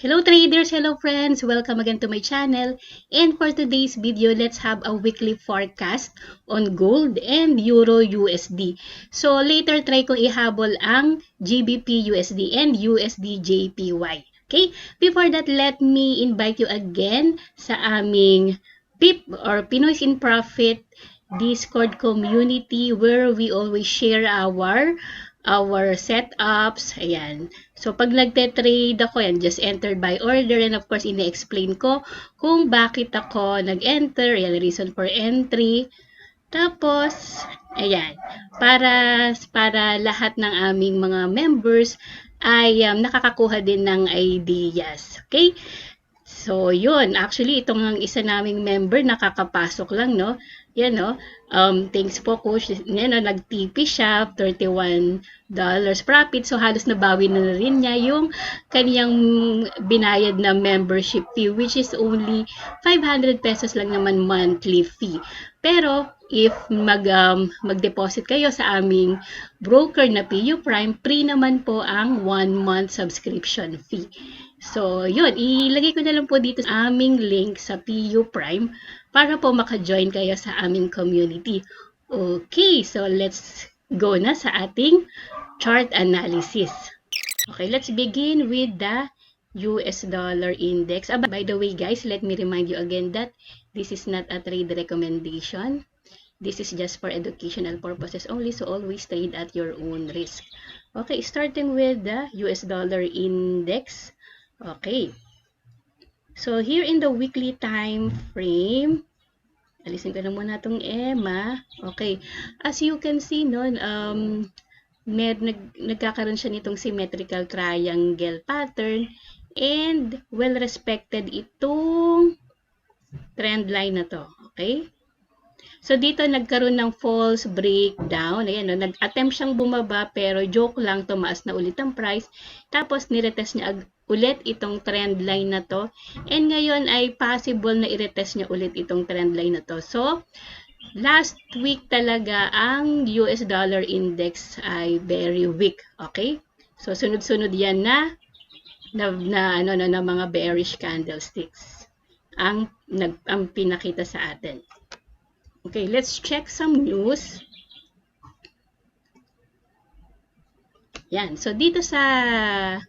Hello traders, hello friends, welcome again to my channel. And for today's video, let's have a weekly forecast on gold and Euro USD. So later try kong ihabol ang GBP USD and USD JPY. Okay? Before that, let me invite you again sa aming PIP or Pinoy's in Profit Discord community where we always share our setups. Ayan. So, pag nagte-trade ako, yan, just entered by order. And of course, ine-explain ko kung bakit ako nag-enter. Ayan, reason for entry. Tapos, ayan, para lahat ng aming mga members ay nakakakuha din ng ideas. Okay? So, yun. Actually, itong ang isa naming member, nakakapasok lang, no? Yan, no? Thanks po, coach. Yan, no? Nag-TP siya, $31 profit. So, halos nabawi na rin niya yung kaniyang binayad na membership fee, which is only 500 pesos lang naman monthly fee. Pero, if mag-deposit kayo sa aming broker na PU Prime, free naman po ang 1-month subscription fee. So, yun, ilagay ko na lang po dito sa aming link sa PU Prime para po maka-join kayo sa aming community. Okay, so let's go na sa ating chart analysis. Okay, let's begin with the US dollar index. By the way, guys, let me remind you again that this is not a trade recommendation. This is just for educational purposes only, so always trade at your own risk. Okay, starting with the US dollar index. Okay. So, here in the weekly time frame, alisin ko na muna itong EMA. Okay. As you can see, no, nagkakaroon siya nitong symmetrical triangle pattern and well-respected itong trend line na to. Okay? So, dito nagkaroon ng false breakdown. Ayan, no? Nag-attempt siyang bumaba pero joke lang, tumaas na ulit ang price. Tapos, niretest niya ulit itong trend line na to. And ngayon ay possible na i-retest niya ulit itong trend line na to. So, last week talaga ang US dollar index ay very weak. Okay? So, sunod-sunod yan na mga bearish candlesticks ang pinakita sa atin. Okay, let's check some news. Yan. So, dito sa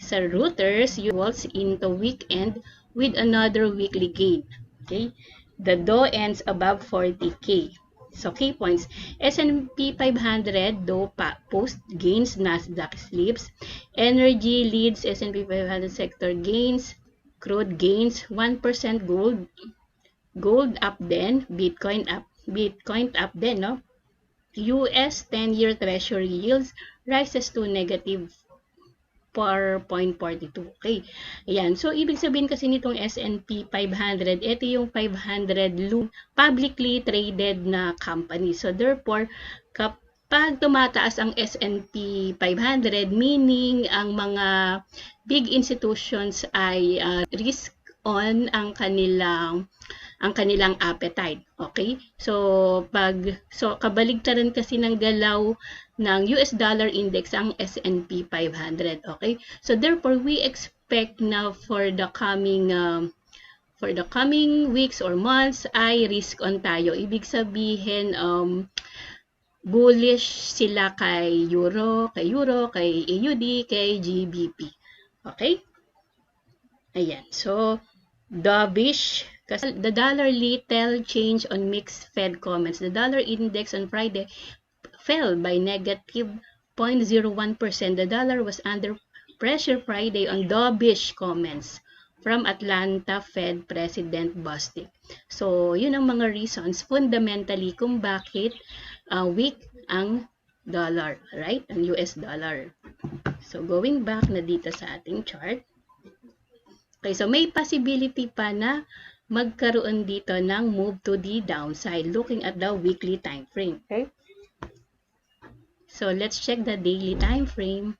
Reuters, you waltz into weekend with another weekly gain. Okay? The Dow ends above 40K. So, key points. S&P 500, Dow post gains, Nasdaq slips. Energy leads S&P 500 sector gains. Crude gains, 1% gold. Gold up din, Bitcoin up din, no? US 10-year treasury yields rises to negative 4.42. Okay. Ayan. So, ibig sabihin kasi nitong S&P 500, ito yung 500 publicly traded na company. So, therefore, kapag tumataas ang S&P 500, meaning ang mga big institutions ay risk on ang kanilang appetite. Okay? So, kabaligtaran kasi ng galaw ng US dollar index ang S&P 500. Okay? So, therefore, we expect na for the coming weeks or months ay risk on tayo. Ibig sabihin, bullish sila kay Euro, kay AUD, kay GBP. Okay? Ayan. So, dovish. Kasi the dollar little change on mixed Fed comments. The dollar index on Friday fell by negative 0.01%. The dollar was under pressure Friday on dovish comments from Atlanta Fed President Bostic. So, yun ang mga reasons fundamentally kung bakit weak ang dollar, right? Ang US dollar. So, going back na dito sa ating chart. Okay, so may possibility pa na magkaroon dito ng move to the downside looking at the weekly time frame. Okay? So, let's check the daily time frame.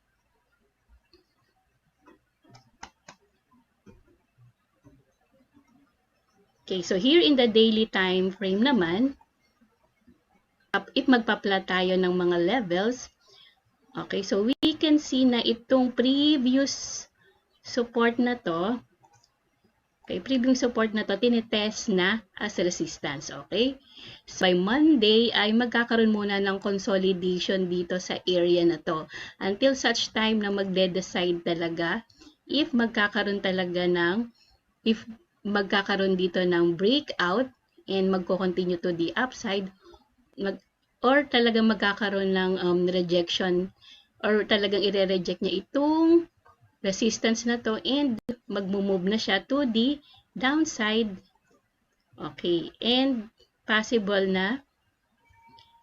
Okay, so here in the daily time frame naman, if magpa-plot tayo ng mga levels, okay, so we can see na itong previous support na to, okay, previous support na to, tinitest na as resistance, okay? So, by Monday ay magkakaroon muna ng consolidation dito sa area na to until such time na magde-decide talaga if magkakaroon dito ng breakout and magko-continue to the upside, or talagang magkakaroon ng rejection, or talagang i-reject niya itong resistance na to and magmo-move na siya to the downside. Okay, and possible na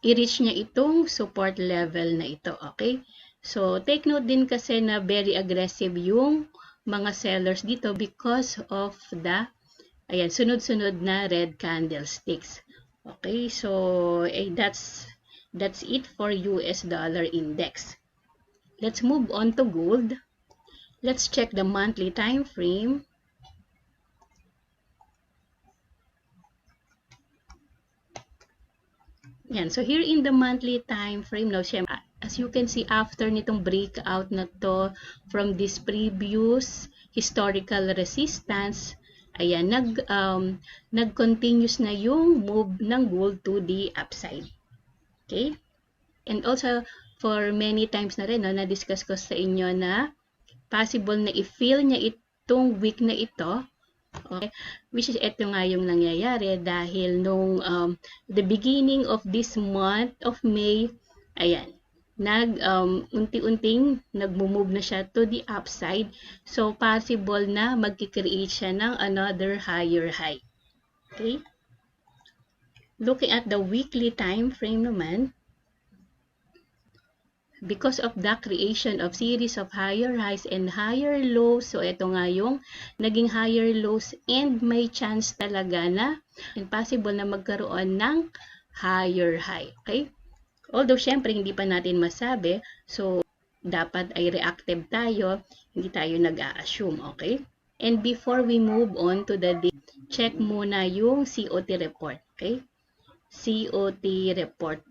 i-reach niya itong support level na ito. Okay, so take note din kasi na very aggressive yung mga sellers dito because of the sunod-sunod na red candlesticks. Okay, so that's it for US dollar index. Let's move on to gold. Let's check the monthly time frame. Yan. So here in the monthly time frame, no, syempre, as you can see, after nitong breakout na to from this previous historical resistance, ayan, nag-continuous na yung move ng gold to the upside. Okay? And also, for many times na rin, no, na-discuss ko sa inyo na possible na i-feel niya itong week na ito, okay, which is ito nga yung nangyayari dahil nung the beginning of this month of May, ayan, unti-unting nagmo-move na siya to the upside, so possible na magki-create siya ng another higher high. Okay, looking at the weekly time frame naman, because of the creation of series of higher highs and higher lows, so ito nga yung naging higher lows and may chance talaga na and possible na magkaroon ng higher high. Okay? Although syempre hindi pa natin masabi, so dapat ay reactive tayo, hindi tayo nag-a-assume. Okay? And before we move on to the day, check muna yung COT report. Okay? COT report.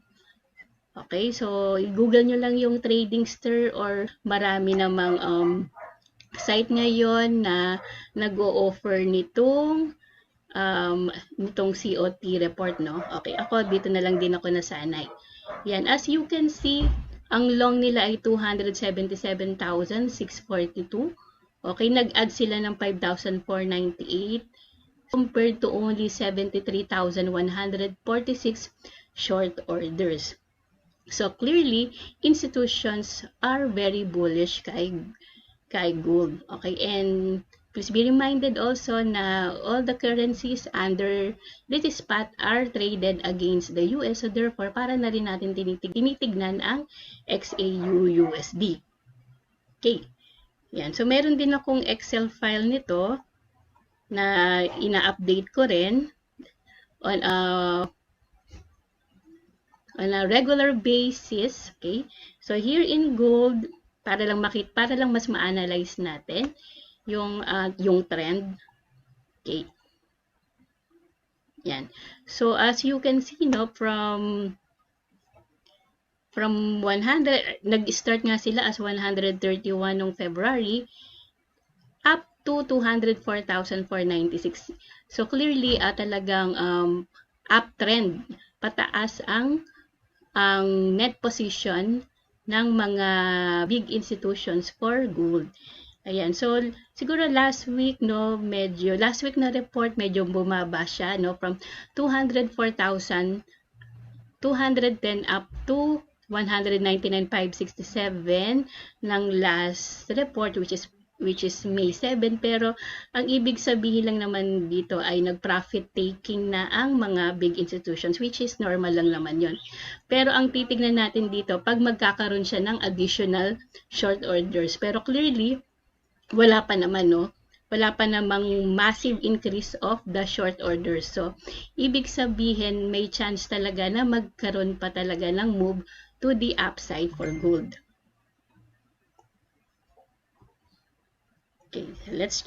Okay, so i-google nyo lang yung Tradingster or marami namang site ngayon na nag-o-offer nitong COT report, no? Okay, ako dito na lang din ako nasanay. Yan, as you can see, ang long nila ay 277,642. Okay, nag-add sila ng 5,498 compared to only 73,146 short orders. So clearly, institutions are very bullish kay gold. Okay, and please be reminded also na all the currencies under this spot are traded against the US. So therefore, para na rin natin tinitignan ang XAU-USD. Okay, yan. So meron din akong Excel file nito na ina-update ko rin on a regular basis. Okay, so here in gold, para lang mas ma-analyze natin yung trend. Okay, yan. So as you can see, no, from 100, nag-start nga sila as 131 noong February up to 204,496. So clearly talagang uptrend, pataas ang net position ng mga big institutions for gold. Ayan, so siguro last week na report medyo bumaba siya, no, from 204,210 up to 199,567 ng last report, which is May 7, pero ang ibig sabihin lang naman dito ay nag-profit taking na ang mga big institutions, which is normal lang naman yon. Pero ang titignan natin dito, pag magkakaroon siya ng additional short orders. Pero clearly, wala pa naman, no? Wala pa namang massive increase of the short orders. So, ibig sabihin, may chance talaga na magkaroon pa talaga ng move to the upside for gold. Okay, let's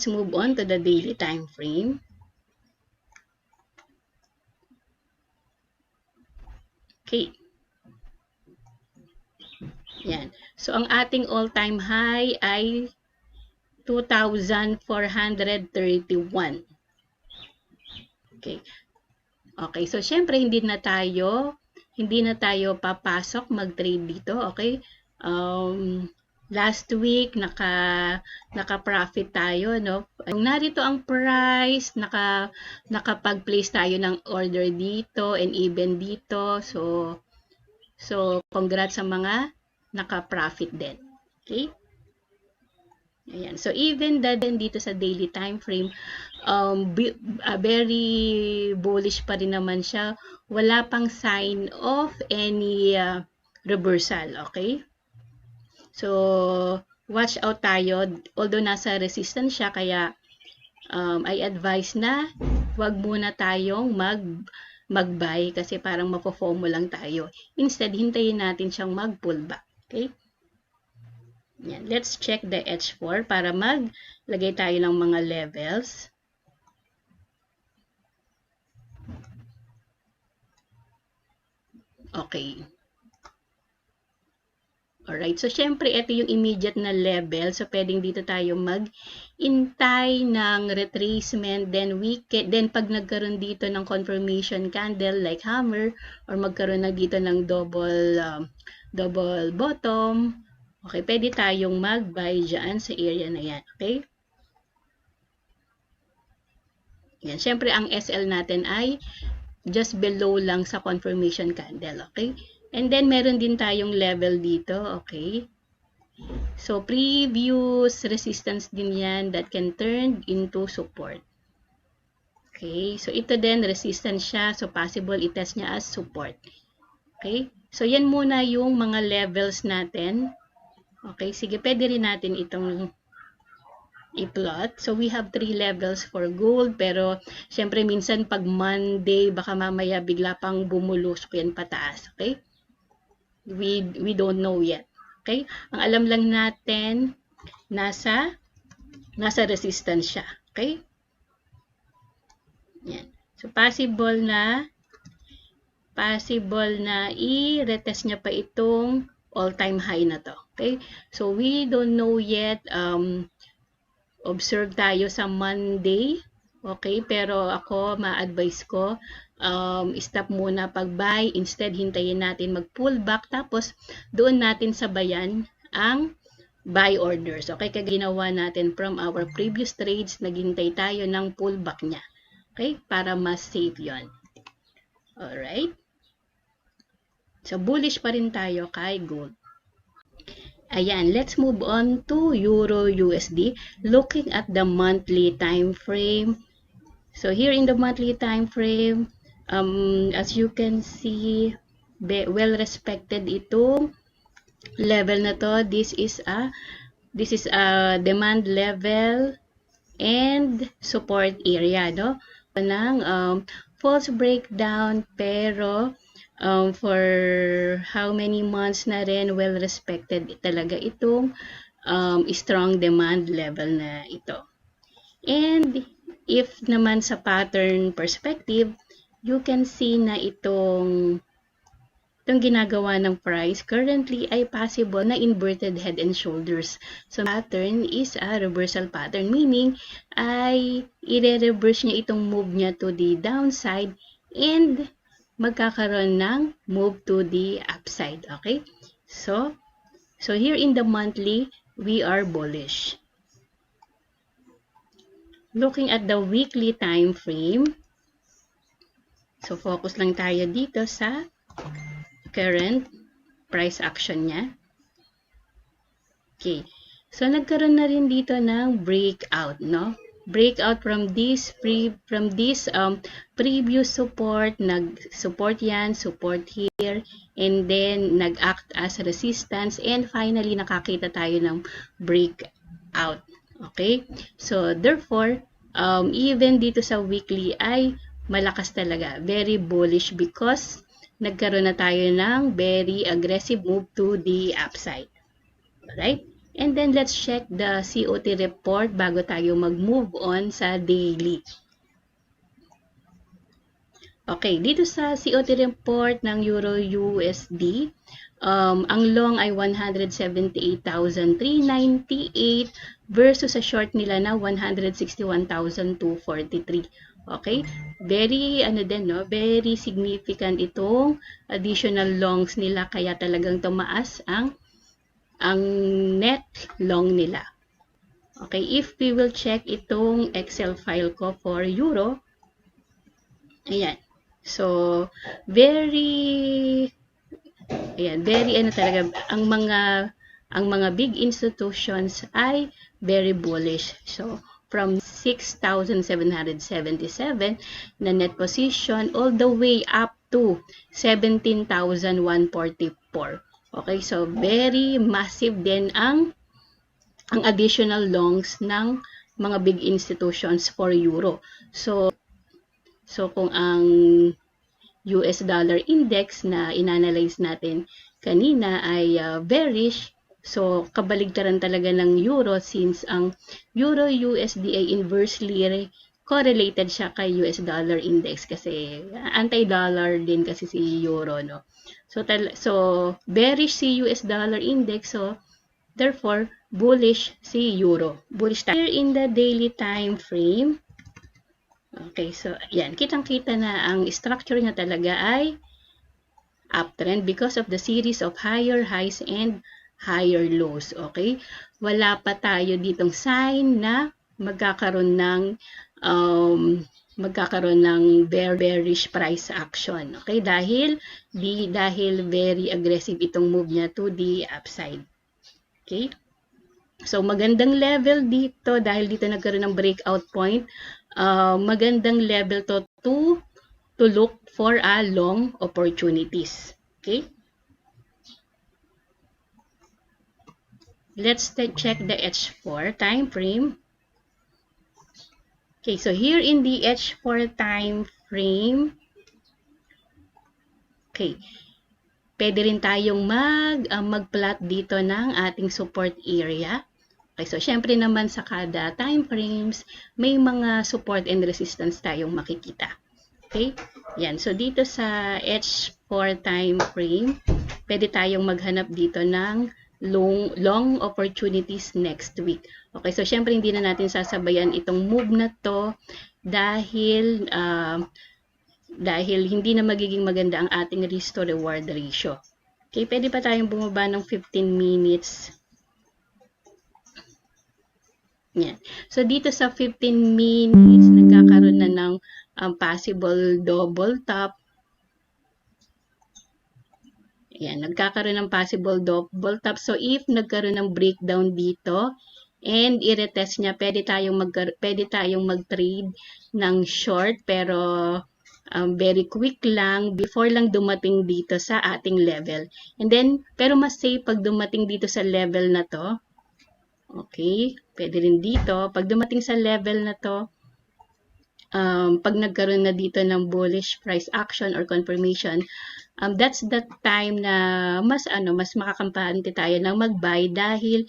move on to the daily time frame. Okay. Yan. So, ang ating all-time high ay 2,431. Okay. Okay. So, syempre, hindi na tayo papasok mag-trade dito. Okay. Last week, naka-profit tayo, no? Kung narito ang price, nakapag-place tayo ng order dito and even dito. So congrats sa mga naka-profit din. Okay? Ayan. So, even dito sa daily time frame, very bullish pa rin naman siya. Wala pang sign of any reversal. Okay? So, watch out tayo. Although nasa resistance siya, kaya I advise na wag muna tayong mag-buy kasi parang mapo-FOMO lang tayo. Instead, hintayin natin siyang mag-pullback. Okay? Yan. Let's check the H4 para maglagay tayo ng mga levels. Okay. Alright. So, syempre, ito yung immediate na level. So, pwedeng dito tayo mag-intay ng retracement. Then, pag nagkaroon dito ng confirmation candle like hammer or magkaroon na dito ng double bottom, okay, pwede tayong mag-buy dyan sa area na yan. Okay? Yan. Siyempre, ang SL natin ay just below lang sa confirmation candle. Okay? And then, meron din tayong level dito. Okay? So, previous resistance din yan that can turn into support. Okay? So, ito din, resistance siya. So, possible itest niya as support. Okay? So, yan muna yung mga levels natin. Okay, sige, pwede rin natin itong i-plot. So, we have 3 levels for gold, pero syempre minsan pag Monday, baka mamaya bigla pang bumulusok yan pataas. Okay? We don't know yet. Okay? Ang alam lang natin, nasa resistance siya. Okay? Yan. So, possible na i-retest niya pa itong all-time high na to. Okay? So, we don't know yet. Observe tayo sa Monday. Okay? Pero ako, ma-advise ko, stop muna pag-buy. Instead, hintayin natin mag-pullback. Tapos, doon natin sabayan ang buy orders. Okay? Kaya ginawa natin from our previous trades, naghintay tayo ng pullback niya. Okay? Para mas safe yon. Alright? So, bullish pa rin tayo kay gold. Ayan, let's move on to Euro USD. Looking at the monthly time frame. So, here in the monthly time frame, as you can see, well respected itong level na to. This is a demand level and support area, no? Ng false breakdown, pero for how many months na rin, well respected talaga itong strong demand level na ito. And if naman sa pattern perspective, you can see na itong ginagawa ng price currently ay possible na inverted head and shoulders. So, pattern is a reversal pattern, meaning ay i-reverse niya itong move niya to the downside and magkakaroon ng move to the upside. Okay? So here in the monthly, we are bullish. Looking at the weekly time frame, so focus lang tayo dito sa current price action niya. Okay. So, nagkaroon na rin dito ng breakout, no? Breakout from this previous support, nag-support yan, support here, and then nag-act as resistance, and finally, nakakita tayo ng breakout. Okay? So, therefore, even dito sa weekly ay malakas talaga. Very bullish because nagkaroon na tayo ng very aggressive move to the upside. Alright? And then, let's check the COT report bago tayo mag-move on sa daily. Okay, dito sa COT report ng Euro USD, Ang long ay 178,398 versus sa short nila na 161,243. Okay? Very, no? Very significant itong additional longs nila, kaya talagang tumaas ang net long nila. Okay, if we will check itong Excel file ko for euro, ayan. So, very talaga, ang mga big institutions ay very bullish. So, from 6,777 na net position all the way up to 17,144. Okay, so very massive din ang additional longs ng mga big institutions for euro. So kung ang US dollar index na inanalyze natin kanina ay bearish, so kabaligtaran talaga ng euro, since ang euro USD ay inversely correlated siya kay US dollar index kasi anti-dollar din kasi si euro, no? So bearish si US dollar index, so therefore bullish si euro. Bullish tayo. Here in the daily time frame, okay, so yan, kitang-kita na ang structure niya talaga ay uptrend because of the series of higher highs and higher lows. Okay, wala pa tayo ditong sign na magkakaroon ng bearish price action. Okay, dahil very aggressive itong move niya to the upside. Okay, so magandang level dito dahil dito nagkaroon ng breakout point. Magandang level to look for a long opportunities. Okay, let's check the H4 time frame. Okay, so here in the H4 time frame, okay, pwede rin tayong mag-plot dito ng ating support area. Okay, so syempre naman sa kada time frames, may mga support and resistance tayong makikita. Okay, yan. So dito sa H4 time frame, pwede tayong maghanap dito ng long opportunities next week. Okay, so syempre hindi na natin sasabayan itong move na to dahil hindi na magiging maganda ang ating risk to reward ratio. Okay, pwede pa tayong bumaba ng 15 minutes. Yan. So dito sa 15 minutes, nagkakaroon na ng possible double top. Yan, nagkakaroon ng possible double top. So if nagkaroon ng breakdown dito and i-retest niya, pwede tayong mag-trade ng short, pero very quick lang before lang dumating dito sa ating level. And then, pero mas safe pag dumating dito sa level na to. Okay, pwede rin dito. Pag dumating sa level na to, pag nagkaroon na dito ng bullish price action or confirmation, that's the time na mas makakampante tayo ng mag-buy dahil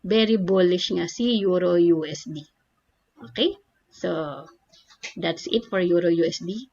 very bullish nga si Euro USD. Okay, so that's it for Euro USD.